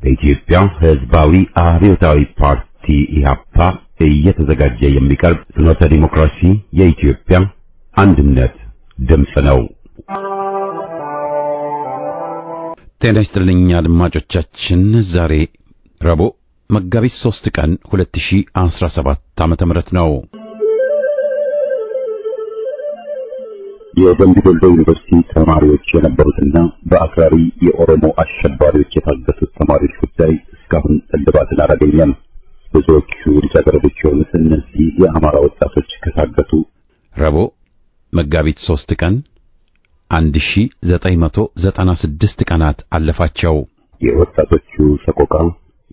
በኢትዮጵያ ሕዝባዊ አብዮታዊ ፓርቲ ኢህአፓ እየተዘጋጀ የሚቀርብ ፍኖተ ዲሞክራሲ የኢትዮጵያ አንድነት ድምፅ ነው። ጤና ይስጥልኝ አድማጮቻችን። ዛሬ ረቡዕ መጋቢት 3 ቀን 2017 ዓመተ ምህረት ነው። የደምቢ ዶሎ ዩኒቨርሲቲ ተማሪዎች የነበሩትና በአክራሪ የኦሮሞ አሸባሪዎች የታገቱት ተማሪዎች ጉዳይ እስካሁን እልባትን አላገኘም። ብዙዎቹ ልጃገረዶች የሆኑት እነዚህ የአማራ ወጣቶች ከታገቱ ረቡዕ መጋቢት 3 ቀን 1996 ቀናት አለፋቸው። የወጣቶቹ ሰቆቃ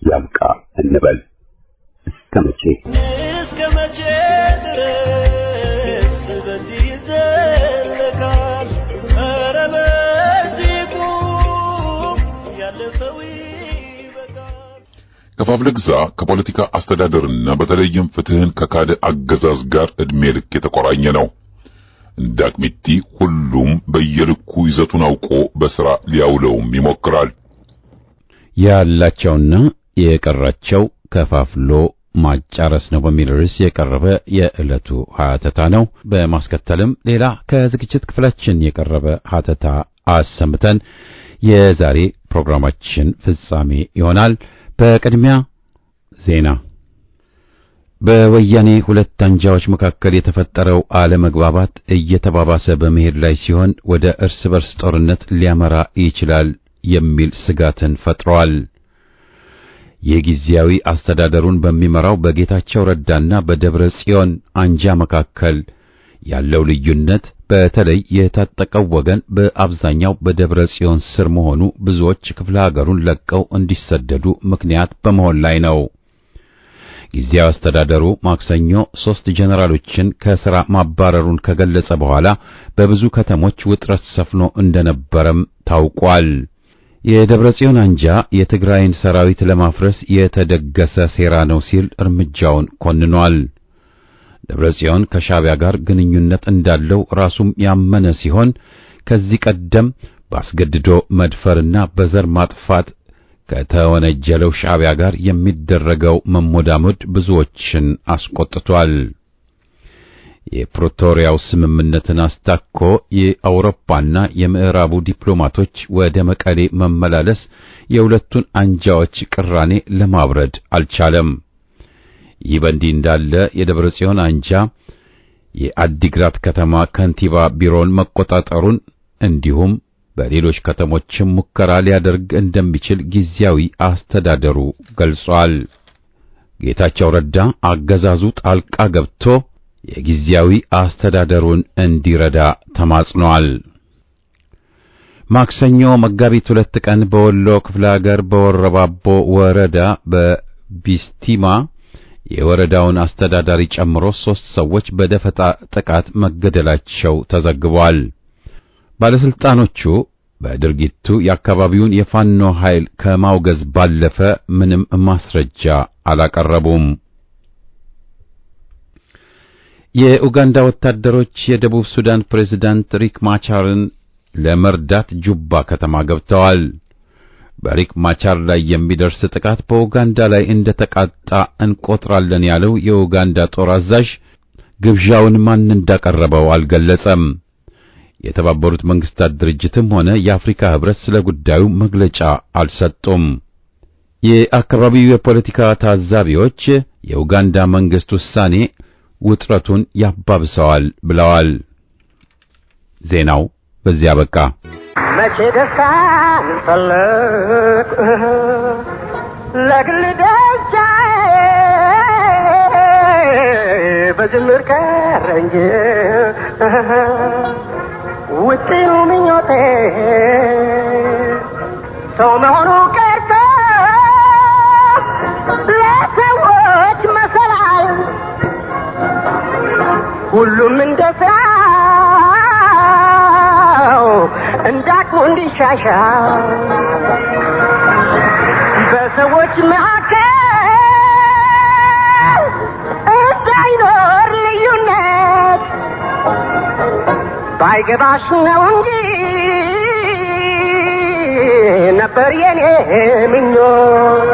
ያብቃ እንበል። እስከ መቼ ድረስ በዚህ ይዘለቃል? ኧረ በዚህ ቁም፣ ያለፈው ይበቃል። ከፋፍለ ግዛ ከፖለቲካ አስተዳደርና በተለይም ፍትህን ከካደ አገዛዝ ጋር እድሜ ልክ የተቆራኘ ነው። እንደ አቅሚቲ ሁሉም በየልኩ ይዘቱን አውቆ በስራ ሊያውለውም ይሞክራል። ያላቸውና የቀራቸው ከፋፍሎ ማጫረስ ነው በሚል ርዕስ የቀረበ የዕለቱ ሀተታ ነው። በማስከተልም ሌላ ከዝግጅት ክፍላችን የቀረበ ሀተታ አሰምተን የዛሬ ፕሮግራማችን ፍጻሜ ይሆናል። በቅድሚያ ዜና። በወያኔ ሁለት አንጃዎች መካከል የተፈጠረው አለመግባባት እየተባባሰ በመሄድ ላይ ሲሆን ወደ እርስ በርስ ጦርነት ሊያመራ ይችላል የሚል ስጋትን ፈጥሯል። የጊዜያዊ አስተዳደሩን በሚመራው በጌታቸው ረዳና በደብረ ጽዮን አንጃ መካከል ያለው ልዩነት በተለይ የታጠቀው ወገን በአብዛኛው በደብረ ጽዮን ስር መሆኑ ብዙዎች ክፍለ ሀገሩን ለቀው እንዲሰደዱ ምክንያት በመሆን ላይ ነው። ጊዜያዊ አስተዳደሩ ማክሰኞ 3 ጄኔራሎችን ከሥራ ማባረሩን ከገለጸ በኋላ በብዙ ከተሞች ውጥረት ሰፍኖ እንደነበረም ታውቋል። የደብረ ጽዮን አንጃ የትግራይን ሰራዊት ለማፍረስ የተደገሰ ሴራ ነው ሲል እርምጃውን ኮንኗል። ደብረ ጽዮን ከሻዕቢያ ጋር ግንኙነት እንዳለው ራሱም ያመነ ሲሆን ከዚህ ቀደም ባስገድዶ መድፈርና በዘር ማጥፋት ከተወነጀለው ሻዕቢያ ጋር የሚደረገው መሞዳሞድ ብዙዎችን አስቆጥቷል። የፕሪቶሪያው ስምምነትን አስታኮ የአውሮፓና የምዕራቡ ዲፕሎማቶች ወደ መቀሌ መመላለስ የሁለቱን አንጃዎች ቅራኔ ለማብረድ አልቻለም። ይህ በእንዲህ እንዳለ የደብረ ጽዮን አንጃ የአዲግራት ከተማ ከንቲባ ቢሮን መቆጣጠሩን እንዲሁም በሌሎች ከተሞችም ሙከራ ሊያደርግ እንደሚችል ጊዜያዊ አስተዳደሩ ገልጿል። ጌታቸው ረዳ አገዛዙ ጣልቃ ገብቶ የጊዜያዊ አስተዳደሩን እንዲረዳ ተማጽኗል። ማክሰኞ መጋቢት 2 ቀን በወሎ ክፍለ ሀገር በወረባቦ ወረዳ በቢስቲማ የወረዳውን አስተዳዳሪ ጨምሮ 3 ሰዎች በደፈጣ ጥቃት መገደላቸው ተዘግቧል። ባለስልጣኖቹ በድርጊቱ የአካባቢውን የፋኖ ኃይል ከማውገዝ ባለፈ ምንም ማስረጃ አላቀረቡም። የኡጋንዳ ወታደሮች የደቡብ ሱዳን ፕሬዝዳንት ሪክ ማቻርን ለመርዳት ጁባ ከተማ ገብተዋል። በሪክ ማቻር ላይ የሚደርስ ጥቃት በኡጋንዳ ላይ እንደተቃጣ እንቆጥራለን ያለው የኡጋንዳ ጦር አዛዥ ግብዣውን ማን እንዳቀረበው አልገለጸም። የተባበሩት መንግስታት ድርጅትም ሆነ የአፍሪካ ህብረት ስለ ጉዳዩ መግለጫ አልሰጡም። የአካባቢው የፖለቲካ ታዛቢዎች የኡጋንዳ መንግስት ውሳኔ ውጥረቱን ያባብሰዋል ብለዋል። ዜናው በዚያ በቃ። መቼ ደስታን ፈለግ ለግል ደስታዬ በጅምር ቀረ እንጂ ውጥኑ ምኞቴ ሰው መሆኑ ቀርቶ ለሰዎች መሰላል ሁሉም እንደ ሰው እንዳቅሙ እንዲሻሻል በሰዎች መካከል እንዳይኖር ልዩነት ባይገባሽ ነው እንጂ ነበር የኔ ምኞት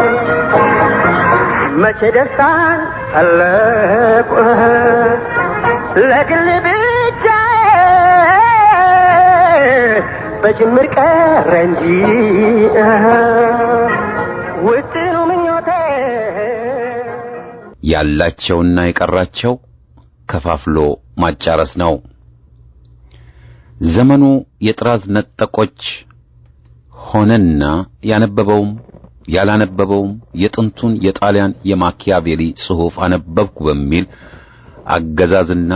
መቼ ደስታን ፈለቁ ለግል ብቻ በጅምር ቀረ እንጂ ውጥኑ ምኞቴ ያላቸውና የቀራቸው ከፋፍሎ ማጫረስ ነው። ዘመኑ የጥራዝ ነጠቆች ሆነና ያነበበውም ያላነበበውም የጥንቱን የጣሊያን የማኪያቬሊ ጽሑፍ አነበብኩ በሚል አገዛዝና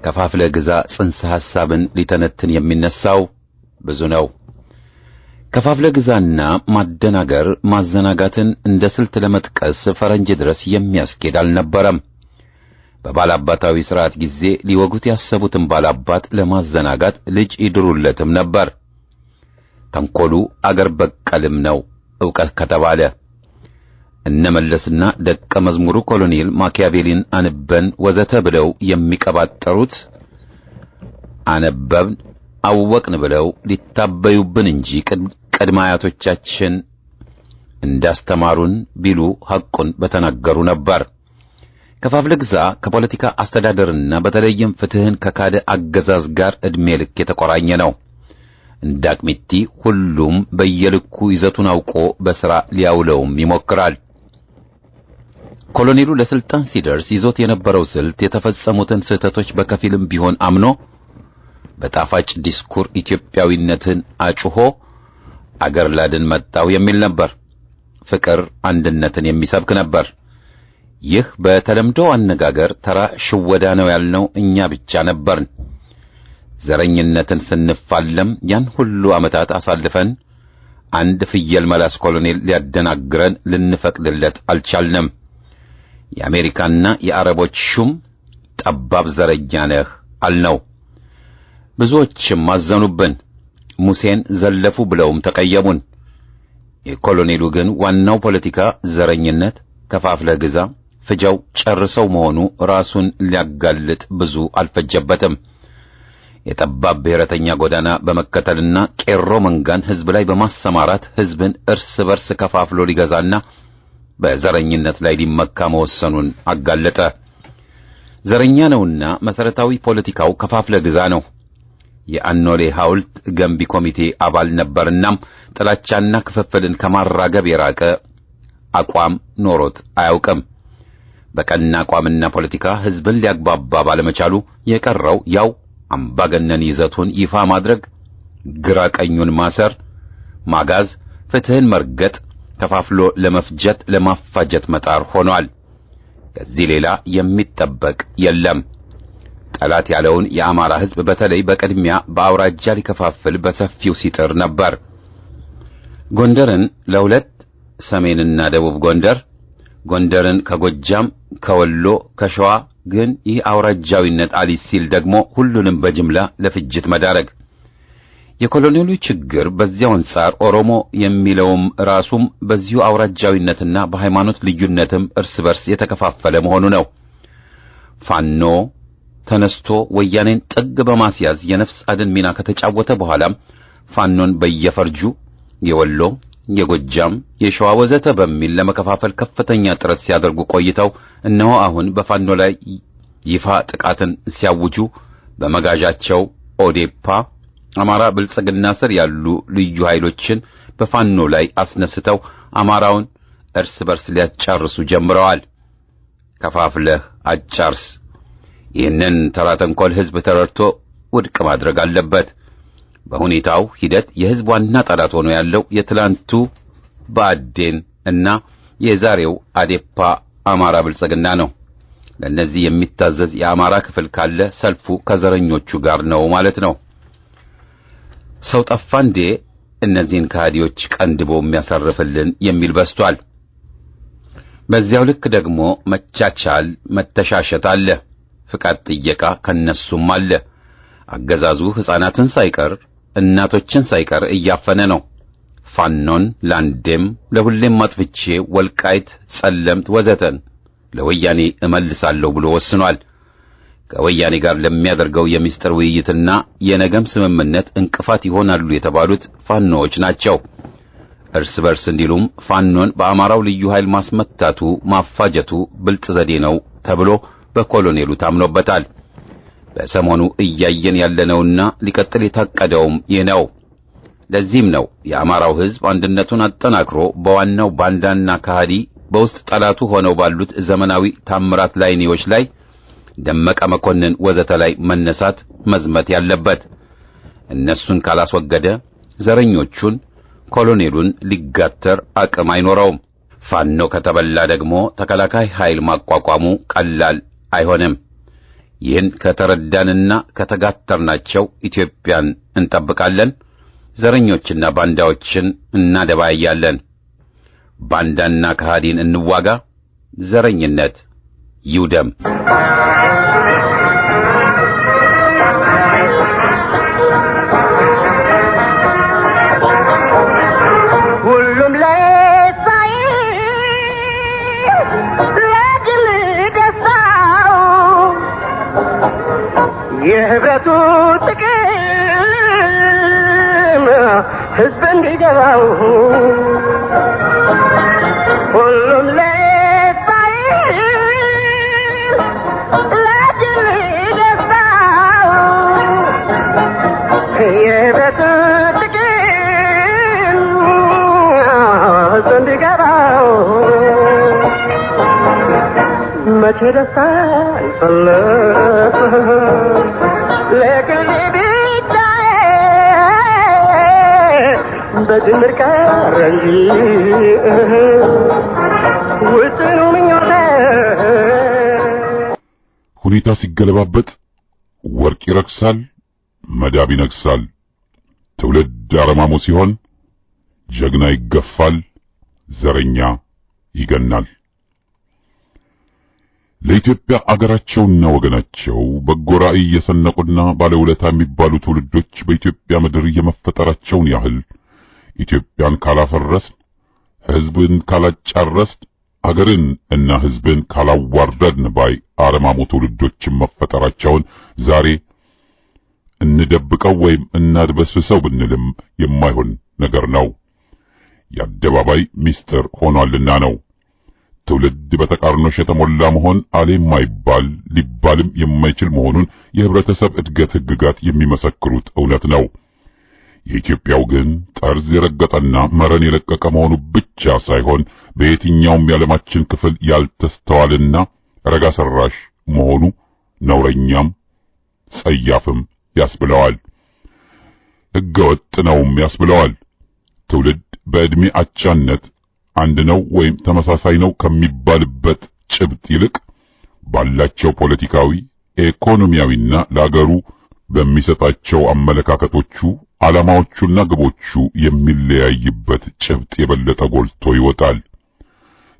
ከፋፍለ ግዛ ጽንሰ ሐሳብን ሊተነትን የሚነሳው ብዙ ነው። ከፋፍለ ግዛና ማደናገር ማዘናጋትን እንደ ስልት ለመጥቀስ ፈረንጅ ድረስ የሚያስኬድ አልነበረም። በባላባታዊ ሥርዓት ጊዜ ሊወጉት ያሰቡትን ባላባት ለማዘናጋት ልጅ ይድሩለትም ነበር። ተንኮሉ አገር በቀልም ነው ዕውቀት ከተባለ። እነመለስና ደቀ መዝሙሩ ኮሎኔል ማኪያቬሊን አንበን ወዘተ ብለው የሚቀባጠሩት አነበብን አወቅን ብለው ሊታበዩብን እንጂ ቅድመ አያቶቻችን እንዳስተማሩን ቢሉ ሐቁን በተናገሩ ነበር። ከፋፍለ ግዛ ከፖለቲካ አስተዳደርና በተለይም ፍትህን ከካደ አገዛዝ ጋር ዕድሜ ልክ የተቆራኘ ነው። እንዳቅሚቲ ሁሉም በየልኩ ይዘቱን አውቆ በሥራ ሊያውለውም ይሞክራል። ኮሎኔሉ ለስልጣን ሲደርስ ይዞት የነበረው ስልት የተፈጸሙትን ስህተቶች በከፊልም ቢሆን አምኖ በጣፋጭ ዲስኩር ኢትዮጵያዊነትን አጭሆ አገር ላድን መጣው የሚል ነበር። ፍቅር አንድነትን የሚሰብክ ነበር። ይህ በተለምዶ አነጋገር ተራ ሽወዳ ነው ያልነው እኛ ብቻ ነበርን። ዘረኝነትን ስንፋለም ያን ሁሉ ዓመታት አሳልፈን አንድ ፍየል መላስ ኮሎኔል ሊያደናግረን ልንፈቅድለት አልቻልንም። የአሜሪካና የአረቦች ሹም ጠባብ ዘረኛ ነህ አልነው። ብዙዎችም አዘኑብን፣ ሙሴን ዘለፉ ብለውም ተቀየሙን። የኮሎኔሉ ግን ዋናው ፖለቲካ ዘረኝነት፣ ከፋፍለ ግዛ፣ ፍጃው ጨርሰው መሆኑ ራሱን ሊያጋልጥ ብዙ አልፈጀበትም። የጠባብ ብሔረተኛ ጎዳና በመከተልና ቄሮ መንጋን ሕዝብ ላይ በማሰማራት ሕዝብን እርስ በርስ ከፋፍሎ ሊገዛና በዘረኝነት ላይ ሊመካ መወሰኑን አጋለጠ። ዘረኛ ነውና መሰረታዊ ፖለቲካው ከፋፍለ ግዛ ነው። የአኖሌ ሐውልት ገንቢ ኮሚቴ አባል ነበርናም ጥላቻና ክፍፍልን ከማራገብ የራቀ አቋም ኖሮት አያውቅም። በቀና አቋምና ፖለቲካ ሕዝብን ሊያግባባ ባለመቻሉ የቀረው ያው አምባገነን ይዘቱን ይፋ ማድረግ፣ ግራ ቀኙን ማሰር፣ ማጋዝ፣ ፍትህን መርገጥ፣ ከፋፍሎ ለመፍጀት ለማፋጀት መጣር ሆኗል። ከዚህ ሌላ የሚጠበቅ የለም። ጠላት ያለውን የአማራ ሕዝብ በተለይ በቅድሚያ በአውራጃ ሊከፋፍል በሰፊው ሲጥር ነበር። ጎንደርን ለሁለት ሰሜንና ደቡብ ጎንደር፣ ጎንደርን ከጎጃም፣ ከወሎ፣ ከሸዋ ግን ይህ አውራጃዊነት አሊስ ሲል ደግሞ ሁሉንም በጅምላ ለፍጅት መዳረግ። የኮሎኔሉ ችግር በዚያው አንጻር ኦሮሞ የሚለውም ራሱም በዚሁ አውራጃዊነትና በሃይማኖት ልዩነትም እርስ በርስ የተከፋፈለ መሆኑ ነው። ፋኖ ተነስቶ ወያኔን ጥግ በማስያዝ የነፍስ አድን ሚና ከተጫወተ በኋላም ፋኖን በየፈርጁ የወሎ፣ የጎጃም፣ የሸዋ ወዘተ በሚል ለመከፋፈል ከፍተኛ ጥረት ሲያደርጉ ቆይተው እነሆ አሁን በፋኖ ላይ ይፋ ጥቃትን ሲያውጁ በመጋዣቸው ኦዴፓ፣ አማራ ብልጽግና ስር ያሉ ልዩ ኃይሎችን በፋኖ ላይ አስነስተው አማራውን እርስ በርስ ሊያጫርሱ ጀምረዋል። ከፋፍለህ አጫርስ። ይህንን ተራ ተንኮል ሕዝብ ተረድቶ ውድቅ ማድረግ አለበት። በሁኔታው ሂደት የሕዝብ ዋና ጠላት ሆኖ ያለው የትላንቱ ብአዴን እና የዛሬው አዴፓ አማራ ብልጽግና ነው። ለእነዚህ የሚታዘዝ የአማራ ክፍል ካለ ሰልፉ ከዘረኞቹ ጋር ነው ማለት ነው። ሰው ጠፋ እንዴ እነዚህን ከሃዲዎች ቀንድቦ የሚያሳርፍልን የሚል በስቷል። በዚያው ልክ ደግሞ መቻቻል፣ መተሻሸት አለ። ፍቃድ ጥየቃ ከነሱም አለ። አገዛዙ ሕፃናትን ሳይቀር እናቶችን ሳይቀር እያፈነ ነው። ፋኖን ለአንዴም ለሁሌም ማጥፍቼ ወልቃይት፣ ጸለምት ወዘተን ለወያኔ እመልሳለሁ ብሎ ወስኗል። ከወያኔ ጋር ለሚያደርገው የሚስጥር ውይይትና የነገም ስምምነት እንቅፋት ይሆናሉ የተባሉት ፋኖዎች ናቸው። እርስ በርስ እንዲሉም ፋኖን በአማራው ልዩ ኃይል ማስመታቱ ማፋጀቱ ብልጥ ዘዴ ነው ተብሎ በኮሎኔሉ ታምኖበታል። በሰሞኑ እያየን ያለነውና ሊቀጥል የታቀደውም ይህ ነው። ለዚህም ነው የአማራው ሕዝብ አንድነቱን አጠናክሮ በዋናው ባንዳና ከሃዲ በውስጥ ጠላቱ ሆነው ባሉት ዘመናዊ ታምራት ላይኔዎች ላይ ደመቀ መኮንን ወዘተ ላይ መነሳት መዝመት ያለበት። እነሱን ካላስወገደ ዘረኞቹን ኮሎኔሉን ሊጋተር አቅም አይኖረውም። ፋኖ ከተበላ ደግሞ ተከላካይ ኃይል ማቋቋሙ ቀላል አይሆንም። ይህን ከተረዳንና ከተጋተርናቸው ኢትዮጵያን እንጠብቃለን። ዘረኞችና ባንዳዎችን እናደባያለን። ባንዳና ከሃዲን እንዋጋ። ዘረኝነት ይውደም። ሁሉም ለሳይ ለግል ደስታው የህብረቱ ጥቅም ሕዝብ እንዲገባው ሁሉም ለሳይ ለግል ደስታው የህብረቱ ጥቅም ሕዝብ እንዲገባው መቼ ደስታ ይፈለግ ለግል በጅምር ቀረ እንጂ ውጥኑ ምኞቴ ሁኔታ ሲገለባበጥ ወርቅ ይረክሳል፣ መዳብ ይነግሳል። ትውልድ አረማሞ ሲሆን ጀግና ይገፋል፣ ዘረኛ ይገናል። ለኢትዮጵያ አገራቸውና ወገናቸው በጎ ራዕይ የሰነቁና ባለውለታ የሚባሉ ትውልዶች በኢትዮጵያ ምድር የመፈጠራቸውን ያህል ኢትዮጵያን ካላፈረስን፣ ሕዝብን ካላጫረስን፣ አገርን እና ሕዝብን ካላዋረድን ባይ አረማሞ ትውልዶችን መፈጠራቸውን ዛሬ እንደብቀው ወይም እናድበስብሰው ብንልም የማይሆን ነገር ነው። የአደባባይ ምስጢር ሆኗልና ነው። ትውልድ በተቃርኖሽ የተሞላ መሆን አለ የማይባል ሊባልም የማይችል መሆኑን የህብረተሰብ እድገት ህግጋት የሚመሰክሩት እውነት ነው። የኢትዮጵያው ግን ጠርዝ የረገጠና መረን የለቀቀ መሆኑ ብቻ ሳይሆን በየትኛውም የዓለማችን ክፍል ያልተስተዋልና ረጋ ሰራሽ መሆኑ ነውረኛም ጸያፍም ያስብለዋል። ህገወጥ ነውም ያስብለዋል። ትውልድ በዕድሜ አቻነት አንድ ነው ወይም ተመሳሳይ ነው ከሚባልበት ጭብጥ ይልቅ ባላቸው ፖለቲካዊ፣ ኢኮኖሚያዊና ለአገሩ በሚሰጣቸው አመለካከቶቹ ዓላማዎቹና ግቦቹ የሚለያይበት ጭብጥ የበለጠ ጎልቶ ይወጣል።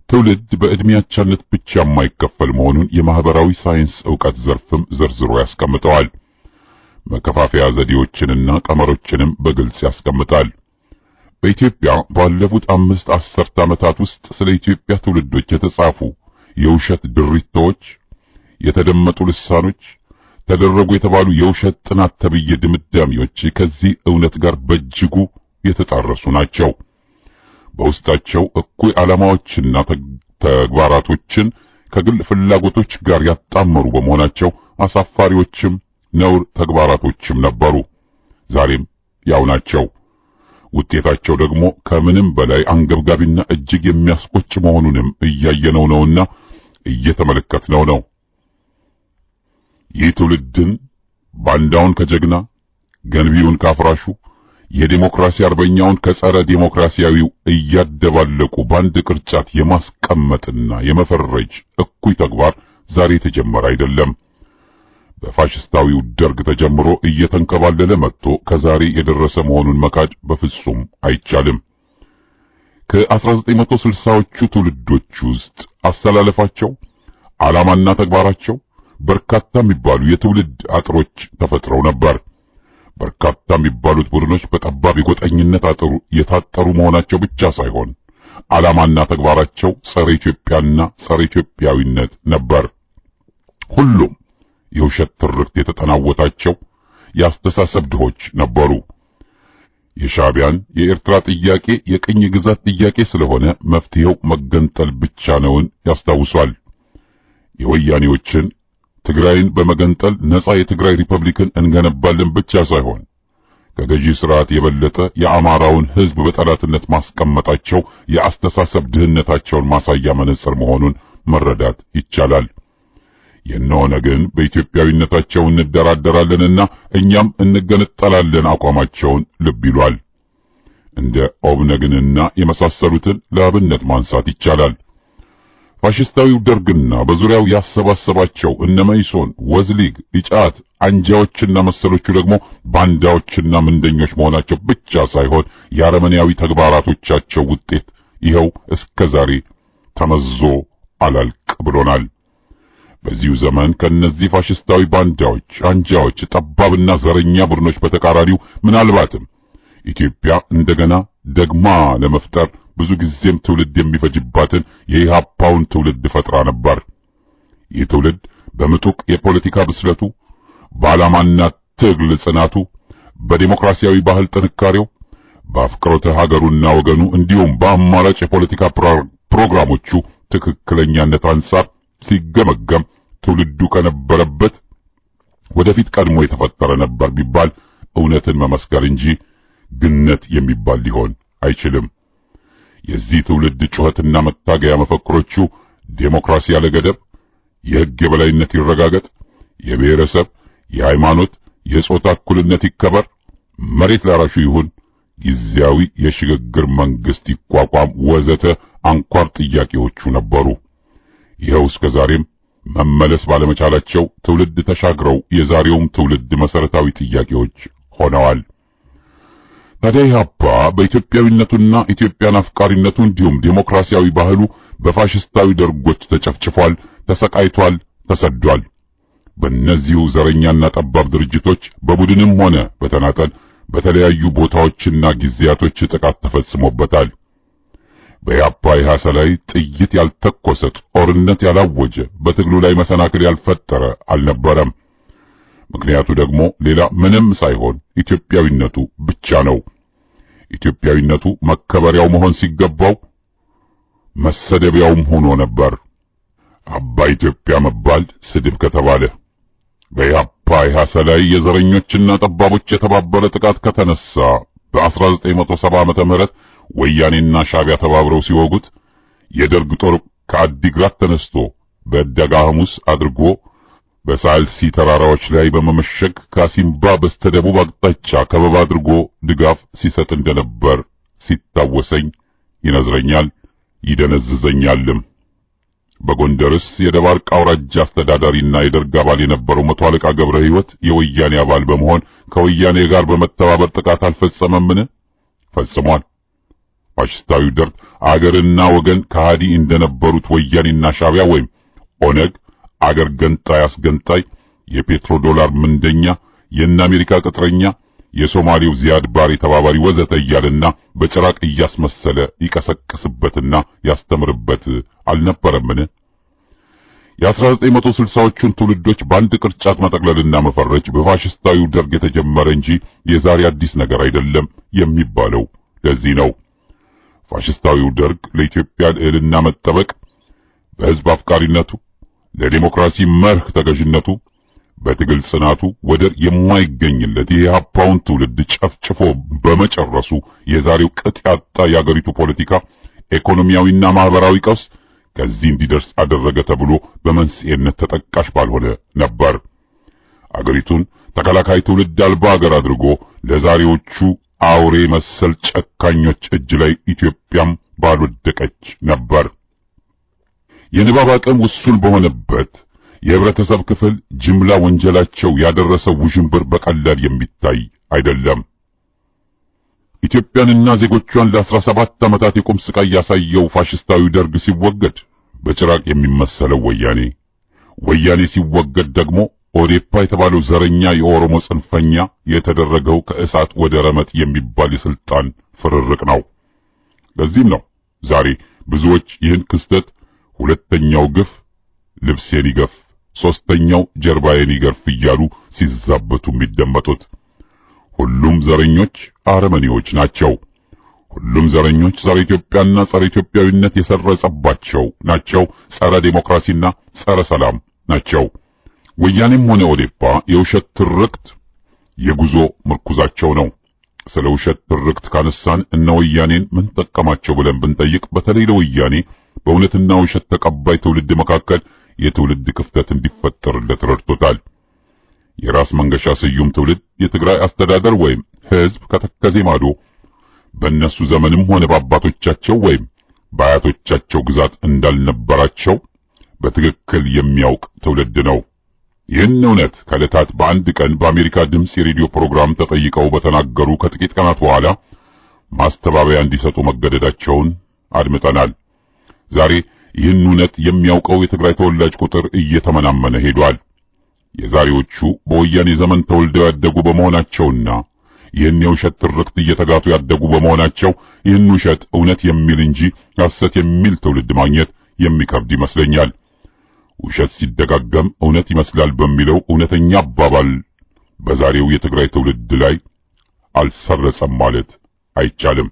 ትውልድ በዕድሜ አቻነት ብቻ የማይከፈል መሆኑን የማህበራዊ ሳይንስ ዕውቀት ዘርፍም ዘርዝሮ ያስቀምጠዋል። መከፋፈያ ዘዴዎችንና ቀመሮችንም በግልጽ ያስቀምጣል። በኢትዮጵያ ባለፉት 5 አስርት ዓመታት ውስጥ ስለ ኢትዮጵያ ትውልዶች የተጻፉ የውሸት ድሪቶች፣ የተደመጡ ልሳኖች፣ ተደረጉ የተባሉ የውሸት ጥናት ተብዬ ድምዳሜዎች ከዚህ እውነት ጋር በእጅጉ የተጣረሱ ናቸው። በውስጣቸው እኩይ ዓላማዎችና ተግባራቶችን ከግል ፍላጎቶች ጋር ያጣመሩ በመሆናቸው አሳፋሪዎችም ነውር ተግባራቶችም ነበሩ። ዛሬም ያው ናቸው። ውጤታቸው ደግሞ ከምንም በላይ አንገብጋቢና እጅግ የሚያስቆጭ መሆኑንም እያየነው ነውና እየተመለከትነው ነው። ይህ ትውልድን ባንዳውን ከጀግና ገንቢውን ካፍራሹ የዲሞክራሲ አርበኛውን ከጸረ ዲሞክራሲያዊው እያደባለቁ በአንድ ቅርጫት የማስቀመጥና የመፈረጅ እኩይ ተግባር ዛሬ የተጀመረ አይደለም። በፋሽስታዊው ደርግ ተጀምሮ እየተንከባለለ መጥቶ ከዛሬ የደረሰ መሆኑን መካድ በፍጹም አይቻልም። ከ1960ዎቹ ትውልዶች ውስጥ አሰላለፋቸው፣ ዓላማና ተግባራቸው በርካታ የሚባሉ የትውልድ አጥሮች ተፈጥረው ነበር። በርካታ የሚባሉት ቡድኖች በጠባብ የጎጠኝነት አጥሩ የታጠሩ መሆናቸው ብቻ ሳይሆን ዓላማና ተግባራቸው ጸረ ኢትዮጵያና ጸረ ኢትዮጵያዊነት ነበር። ሁሉም የውሸት ትርክት የተጠናወታቸው የአስተሳሰብ ድሆች ነበሩ። የሻዕቢያን የኤርትራ ጥያቄ የቅኝ ግዛት ጥያቄ ስለሆነ መፍትሄው መገንጠል ብቻ ነውን ያስታውሷል። የወያኔዎችን ትግራይን በመገንጠል ነፃ የትግራይ ሪፐብሊክን እንገነባለን ብቻ ሳይሆን ከገዢ ስርዓት የበለጠ የአማራውን ሕዝብ በጠላትነት ማስቀመጣቸው የአስተሳሰብ ድህነታቸውን ማሳያ መነጽር መሆኑን መረዳት ይቻላል። የነሆነ ግን በኢትዮጵያዊነታቸው እንደራደራለንና እኛም እንገነጠላለን አቋማቸውን ልብ ይሏል። እንደ ኦብነግንና የመሳሰሉትን ለአብነት ማንሳት ይቻላል። ፋሽስታዊው ደርግና በዙሪያው ያሰባሰባቸው እነ መኢሶን፣ ወዝሊግ፣ ኢጫት፣ አንጃዎችና መሰሎቹ ደግሞ ባንዳዎችና ምንደኞች መሆናቸው ብቻ ሳይሆን የአረመኔያዊ ተግባራቶቻቸው ውጤት ይኸው እስከዛሬ ተመዞ አላልቅ ብሎናል። በዚሁ ዘመን ከነዚህ ፋሽስታዊ ባንዳዎች፣ አንጃዎች፣ ጠባብና ዘረኛ ቡድኖች በተቃራኒው ምናልባትም ኢትዮጵያ እንደገና ደግማ ለመፍጠር ብዙ ጊዜም ትውልድ የሚፈጅባትን የኢህአፓውን ትውልድ ፈጥራ ነበር። ይህ ትውልድ በምጡቅ የፖለቲካ ብስለቱ፣ በዓላማና ትግል ጽናቱ፣ በዲሞክራሲያዊ ባህል ጥንካሬው፣ በአፍቅሮተ ሀገሩና ወገኑ እንዲሁም በአማራጭ የፖለቲካ ፕሮግራሞቹ ትክክለኛነት አንጻር ሲገመገም ትውልዱ ከነበረበት ወደፊት ቀድሞ የተፈጠረ ነበር ቢባል እውነትን መመስከር እንጂ ግነት የሚባል ሊሆን አይችልም። የዚህ ትውልድ ጩኸትና መታገያ መፈክሮቹ ዴሞክራሲ ያለ ገደብ፣ የሕግ የበላይነት ይረጋገጥ፣ የብሔረሰብ፣ የሃይማኖት፣ የጾታ እኩልነት ይከበር፣ መሬት ላራሹ ይሁን፣ ጊዜያዊ የሽግግር መንግስት ይቋቋም ወዘተ አንኳር ጥያቄዎቹ ነበሩ። ይኸው እስከ ዛሬም መመለስ ባለመቻላቸው ትውልድ ተሻግረው የዛሬውም ትውልድ መሰረታዊ ጥያቄዎች ሆነዋል። ታዲያ ኢህአፓ በኢትዮጵያዊነቱና ኢትዮጵያን አፍቃሪነቱ እንዲሁም ዴሞክራሲያዊ ባህሉ በፋሽስታዊ ደርጎች ተጨፍጭፏል፣ ተሰቃይቷል፣ ተሰዷል። በእነዚሁ ዘረኛና ጠባብ ድርጅቶች በቡድንም ሆነ በተናጠል በተለያዩ ቦታዎችና ጊዜያቶች ጥቃት ተፈጽሞበታል። በኢህአፓ ኢህአሳ ላይ ጥይት ያልተኮሰ ጦርነት ያላወጀ በትግሉ ላይ መሰናክል ያልፈጠረ አልነበረም። ምክንያቱ ደግሞ ሌላ ምንም ሳይሆን ኢትዮጵያዊነቱ ብቻ ነው። ኢትዮጵያዊነቱ መከበሪያው መሆን ሲገባው መሰደቢያውም ሆኖ ነበር። አባ ኢትዮጵያ መባል ስድብ ከተባለ በኢህአፓ ኢህአሳ ላይ የዘረኞችና ጠባቦች የተባበረ ጥቃት ከተነሳ በ1970 ዓመተ ምህረት ወያኔና ሻዕቢያ ተባብረው ሲወጉት የደርግ ጦር ከአዲግራት ተነስቶ በደጋ ሐሙስ አድርጎ በሳልሲ ተራራዎች ላይ በመመሸግ ካሲምባ በስተደቡብ አቅጣጫ ከበባ አድርጎ ድጋፍ ሲሰጥ እንደነበር ሲታወሰኝ ይነዝረኛል፣ ይደነዝዘኛልም። በጎንደርስ የደባርቅ አውራጃ አስተዳዳሪና የደርግ አባል የነበረው መቶ አለቃ ገብረ ሕይወት የወያኔ አባል በመሆን ከወያኔ ጋር በመተባበር ጥቃት አልፈጸመምን? ፈጽሟል። ፋሽስታዊው ደርግ አገርና ወገን ከሃዲ እንደነበሩት ወያኔና ሻዕቢያ ወይም ኦነግ አገር ገንጣይ አስገንጣይ፣ የፔትሮ ዶላር ምንደኛ፣ የእነ አሜሪካ ቅጥረኛ፣ የሶማሌው ዚያድ ባሬ ተባባሪ ወዘተ እያለና በጭራቅ እያስመሰለ ይቀሰቅስበትና ያስተምርበት አልነበረምን? የ1960ዎቹን ትውልዶች በአንድ ቅርጫት መጠቅለልና መፈረጅ በፋሽስታዊው ደርግ የተጀመረ እንጂ የዛሬ አዲስ ነገር አይደለም የሚባለው ለዚህ ነው። ፋሽስታዊው ደርግ ለኢትዮጵያ ልዕልና መጠበቅ፣ በሕዝብ አፍቃሪነቱ፣ ለዲሞክራሲ መርህ ተገዥነቱ፣ በትግል ጽናቱ ወደር የማይገኝለት የኢህአፓውን ትውልድ ጨፍጭፎ በመጨረሱ የዛሬው ቅጥ ያጣ የአገሪቱ ፖለቲካ፣ ኢኮኖሚያዊና ማህበራዊ ቀውስ ከዚህ እንዲደርስ አደረገ ተብሎ በመንስኤነት ተጠቃሽ ባልሆነ ነበር። አገሪቱን ተከላካይ ትውልድ አልባ አገር አድርጎ ለዛሬዎቹ አውሬ መሰል ጨካኞች እጅ ላይ ኢትዮጵያም ባልወደቀች ነበር። የንባብ አቅም ውሱን በሆነበት የህብረተሰብ ክፍል ጅምላ ወንጀላቸው ያደረሰው ውዥንብር በቀላል የሚታይ አይደለም። ኢትዮጵያንና ዜጎቿን ለ17 ዓመታት የቁም ስቃይ ያሳየው ፋሽስታዊ ደርግ ሲወገድ በጭራቅ የሚመሰለው ወያኔ ሲወገድ ደግሞ ኦዴፓ የተባለው ዘረኛ የኦሮሞ ጽንፈኛ የተደረገው ከእሳት ወደ ረመጥ የሚባል የስልጣን ፍርርቅ ነው። ለዚህም ነው ዛሬ ብዙዎች ይህን ክስተት ሁለተኛው ግፍ ልብሴን ይገፍ፣ ሶስተኛው ጀርባዬን ይገርፍ እያሉ ሲዛበቱ የሚደመጡት። ሁሉም ዘረኞች አረመኔዎች ናቸው። ሁሉም ዘረኞች ጸረ ኢትዮጵያና ጸረ ኢትዮጵያዊነት የሰረጸባቸው ናቸው። ጸረ ዴሞክራሲና ጸረ ሰላም ናቸው። ወያኔም ሆነ ኦዴፓ የውሸት ትርክት የጉዞ ምርኩዛቸው ነው። ስለ ውሸት ትርክት ካነሳን እነ ወያኔን ምን ጠቀማቸው ብለን ብንጠይቅ በተለይ ለወያኔ በእውነትና ውሸት ተቀባይ ትውልድ መካከል የትውልድ ክፍተት እንዲፈጠርለት ረድቶታል። የራስ መንገሻ ስዩም ትውልድ የትግራይ አስተዳደር ወይም ሕዝብ ከተከዜ ማዶ በእነሱ ዘመንም ሆነ በአባቶቻቸው ወይም በአያቶቻቸው ግዛት እንዳልነበራቸው በትክክል የሚያውቅ ትውልድ ነው። ይህን እውነት ከዕለታት በአንድ ቀን በአሜሪካ ድምፅ የሬዲዮ ፕሮግራም ተጠይቀው በተናገሩ ከጥቂት ቀናት በኋላ ማስተባበያ እንዲሰጡ መገደዳቸውን አድምጠናል። ዛሬ ይህን እውነት የሚያውቀው የትግራይ ተወላጅ ቁጥር እየተመናመነ ሄዷል። የዛሬዎቹ በወያኔ ዘመን ተወልደው ያደጉ በመሆናቸውና ይህን የውሸት ትርክት እየተጋቱ ያደጉ በመሆናቸው ይህን ውሸት እውነት የሚል እንጂ ሐሰት የሚል ትውልድ ማግኘት የሚከብድ ይመስለኛል። ውሸት ሲደጋገም እውነት ይመስላል በሚለው እውነተኛ አባባል በዛሬው የትግራይ ትውልድ ላይ አልሰረጸም ማለት አይቻልም።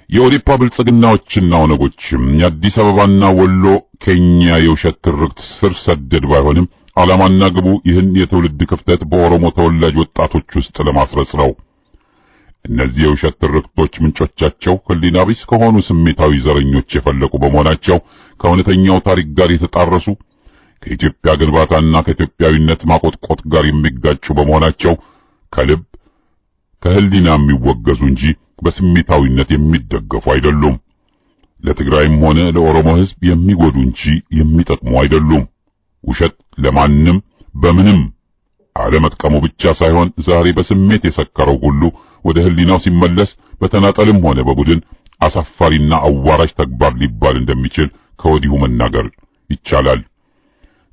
የኦዴፓ ብልጽግናዎችና ኦነጎችም የአዲስ አበባና ወሎ ኬኛ የውሸት ትርክት ስር ሰደድ ባይሆንም ዓላማና ግቡ ይህን የትውልድ ክፍተት በኦሮሞ ተወላጅ ወጣቶች ውስጥ ለማስረጽ ነው። እነዚህ የውሸት ትርክቶች ምንጮቻቸው ሕሊና ቢስ ከሆኑ ስሜታዊ ዘረኞች የፈለቁ በመሆናቸው ከእውነተኛው ታሪክ ጋር የተጣረሱ ከኢትዮጵያ ግንባታና ከኢትዮጵያዊነት ማቆጥቆጥ ጋር የሚጋጩ በመሆናቸው ከልብ ከሕሊና የሚወገዙ እንጂ በስሜታዊነት የሚደገፉ አይደሉም። ለትግራይም ሆነ ለኦሮሞ ሕዝብ የሚጎዱ እንጂ የሚጠቅሙ አይደሉም። ውሸት ለማንም በምንም አለመጥቀሙ ብቻ ሳይሆን ዛሬ በስሜት የሰከረው ሁሉ ወደ ሕሊናው ሲመለስ በተናጠልም ሆነ በቡድን አሳፋሪና አዋራጅ ተግባር ሊባል እንደሚችል ከወዲሁ መናገር ይቻላል።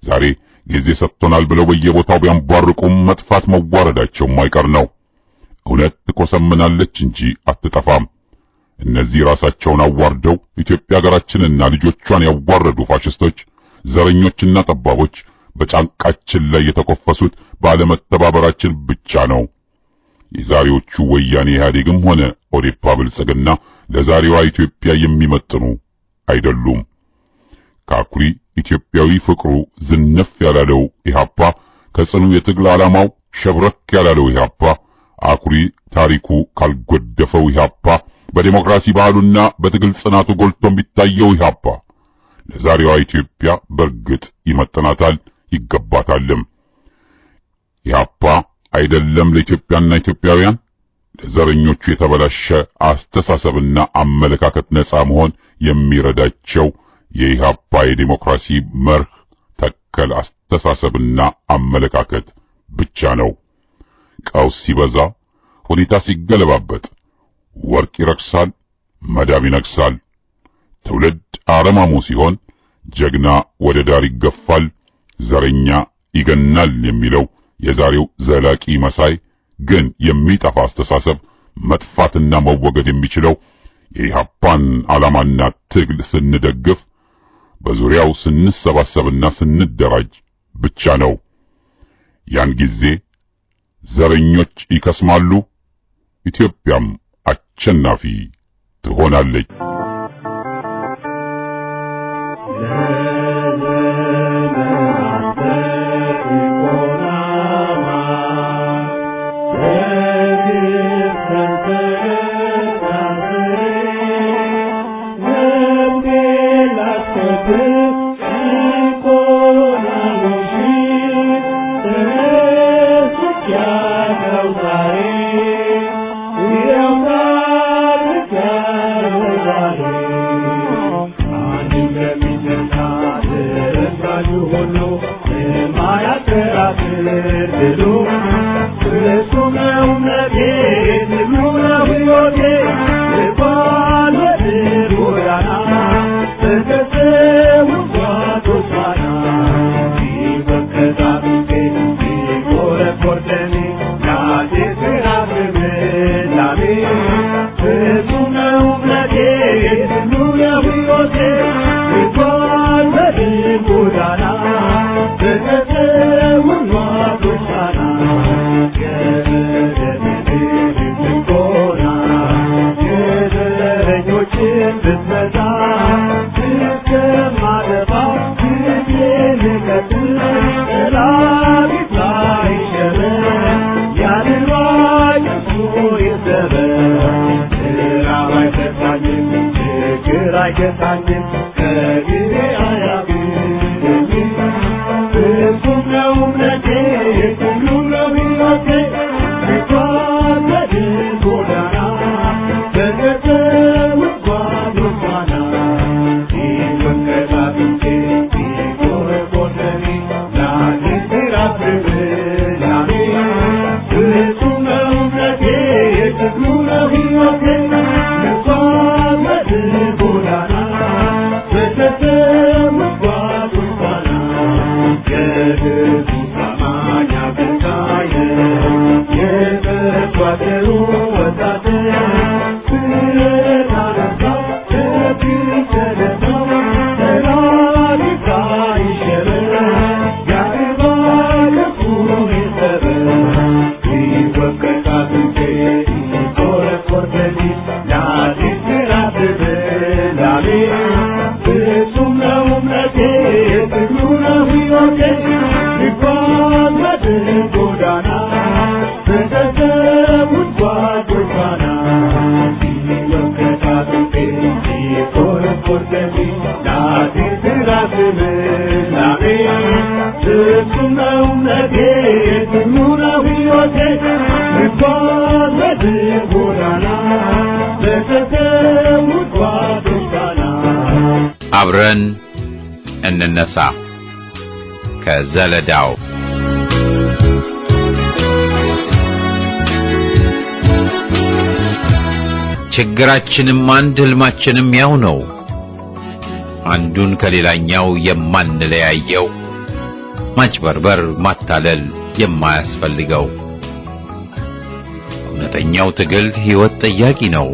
ዛሬ ጊዜ ሰጥቶናል ብለው በየቦታው ቢያንቧርቁም መጥፋት መዋረዳቸው የማይቀር ነው። እውነት ትኮሰምናለች እንጂ አትጠፋም። እነዚህ ራሳቸውን አዋርደው ኢትዮጵያ ሀገራችንና ልጆቿን ያዋረዱ ፋሽስቶች፣ ዘረኞችና ጠባቦች በጫንቃችን ላይ የተኮፈሱት ባለመተባበራችን ብቻ ነው። የዛሬዎቹ ወያኔ ኢህአዴግም ሆነ ኦዴፓ ብልጽግና ለዛሬዋ ኢትዮጵያ የሚመጥኑ አይደሉም። ከአኩሪ ኢትዮጵያዊ ፍቅሩ ዝነፍ ያላለው ኢህአፓ፣ ከጽኑ የትግል ዓላማው ሸብረክ ያላለው ኢህአፓ፣ አኩሪ ታሪኩ ካልጎደፈው ኢህአፓ፣ በዲሞክራሲ ባህሉና በትግል ጽናቱ ጎልቶ የሚታየው ኢህአፓ ለዛሬዋ ኢትዮጵያ በርግጥ ይመጥናታል፣ ይገባታልም። ኢህአፓ አይደለም ለኢትዮጵያና ኢትዮጵያውያን ለዘረኞቹ የተበላሸ አስተሳሰብና አመለካከት ነጻ መሆን የሚረዳቸው የኢህአፓ የዲሞክራሲ መርህ ተከል አስተሳሰብና አመለካከት ብቻ ነው። ቀውስ ሲበዛ፣ ሁኔታ ሲገለባበጥ ወርቅ ይረክሳል፣ መዳብ ይነግሳል። ትውልድ አረማሞ ሲሆን ጀግና ወደ ዳር ይገፋል፣ ዘረኛ ይገናል የሚለው የዛሬው ዘላቂ መሳይ ግን የሚጠፋ አስተሳሰብ መጥፋትና መወገድ የሚችለው የኢህአፓን ዓላማና ትግል ስንደግፍ፣ በዙሪያው ስንሰባሰብና ስንደራጅ ብቻ ነው። ያን ጊዜ ዘረኞች ይከስማሉ፣ ኢትዮጵያም አሸናፊ ትሆናለች። Thank you. አብረን እንነሳ ከዘለዳው ችግራችንም አንድ ህልማችንም ያው ነው አንዱን ከሌላኛው የማንለያየው ማጭበርበር ማታለል የማያስፈልገው እውነተኛው ትግል ህይወት ጠያቂ ነው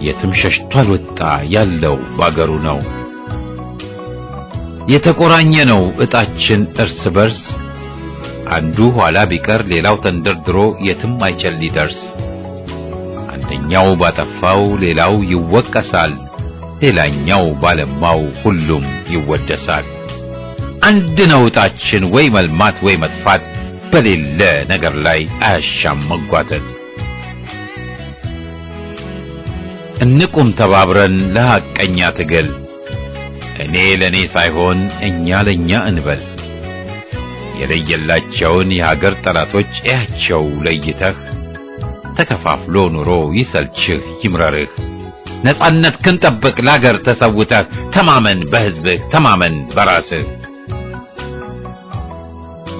የትም ሸሽቷል ወጣ ያለው ባገሩ ነው የተቆራኘ ነው እጣችን እርስ በርስ አንዱ ኋላ ቢቀር ሌላው ተንደርድሮ የትም አይችል ሊደርስ አንደኛው ባጠፋው ሌላው ይወቀሳል ሌላኛው ባለማው ሁሉም ይወደሳል አንድ ነው እጣችን ወይ መልማት ወይ መጥፋት በሌለ ነገር ላይ አያሻም መጓተት እንቁም ተባብረን ለሐቀኛ ትግል እኔ ለኔ ሳይሆን እኛ ለኛ እንበል የለየላቸውን የሀገር ጠላቶች እያቸው ለይተህ ተከፋፍሎ ኑሮ ይሰልችህ ይምረርህ ነጻነት ክንጠብቅ ለሀገር ተሰውተህ ተማመን በህዝብህ ተማመን በራስህ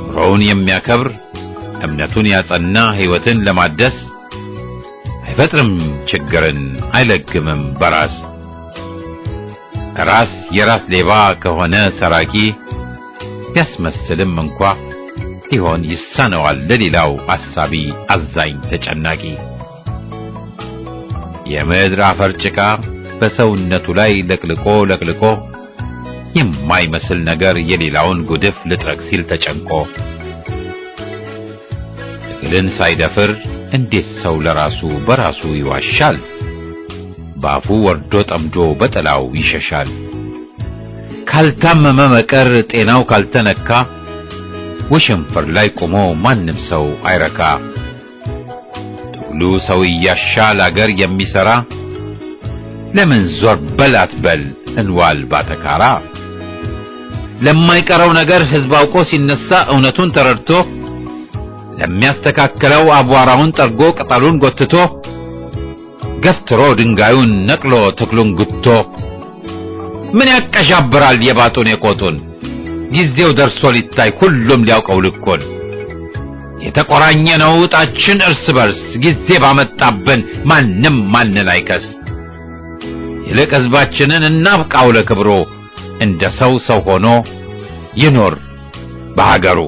ኑሮውን የሚያከብር እምነቱን ያጸና ህይወትን ለማደስ አይፈጥርም ችግርን አይለግምም በራስ ራስ የራስ ሌባ ከሆነ ሰራቂ ቢያስመስልም እንኳ ሊሆን ይሳነዋል ለሌላው አሳቢ አዛኝ ተጨናቂ የምድር አፈር ጭቃ በሰውነቱ ላይ ለቅልቆ የማይመስል ነገር የሌላውን ጉድፍ ልጥረግ ሲል ተጨንቆ ትግልን ሳይደፍር እንዴት ሰው ለራሱ በራሱ ይዋሻል ባፉ ወርዶ ጠምዶ በጥላው ይሸሻል ካልታመመ መቀር ጤናው ካልተነካ ወሽንፈር ላይ ቆሞ ማንም ሰው አይረካ ትግሉ ሰው ያሻል አገር የሚሰራ ለምን ዞር በላት በል እንዋል ባተካራ ለማይቀረው ነገር ህዝብ አውቆ ሲነሳ እውነቱን ተረድቶ ለሚያስተካክለው አቧራውን ጠርጎ ቅጠሉን ጎትቶ ገፍትሮ ድንጋዩን ነቅሎ ተክሉን ጉቶ ምን ያቀሻብራል የባጡን የቆጡን ጊዜው ደርሶ ሊታይ ሁሉም ሊያውቀው ልኮን የተቆራኘ ነው እጣችን እርስ በርስ ጊዜ ባመጣብን ማንም ማንን አይከስ ይልቅ ህዝባችንን እናብቃው ለክብሮ እንደ ሰው ሆኖ ይኖር በሀገሩ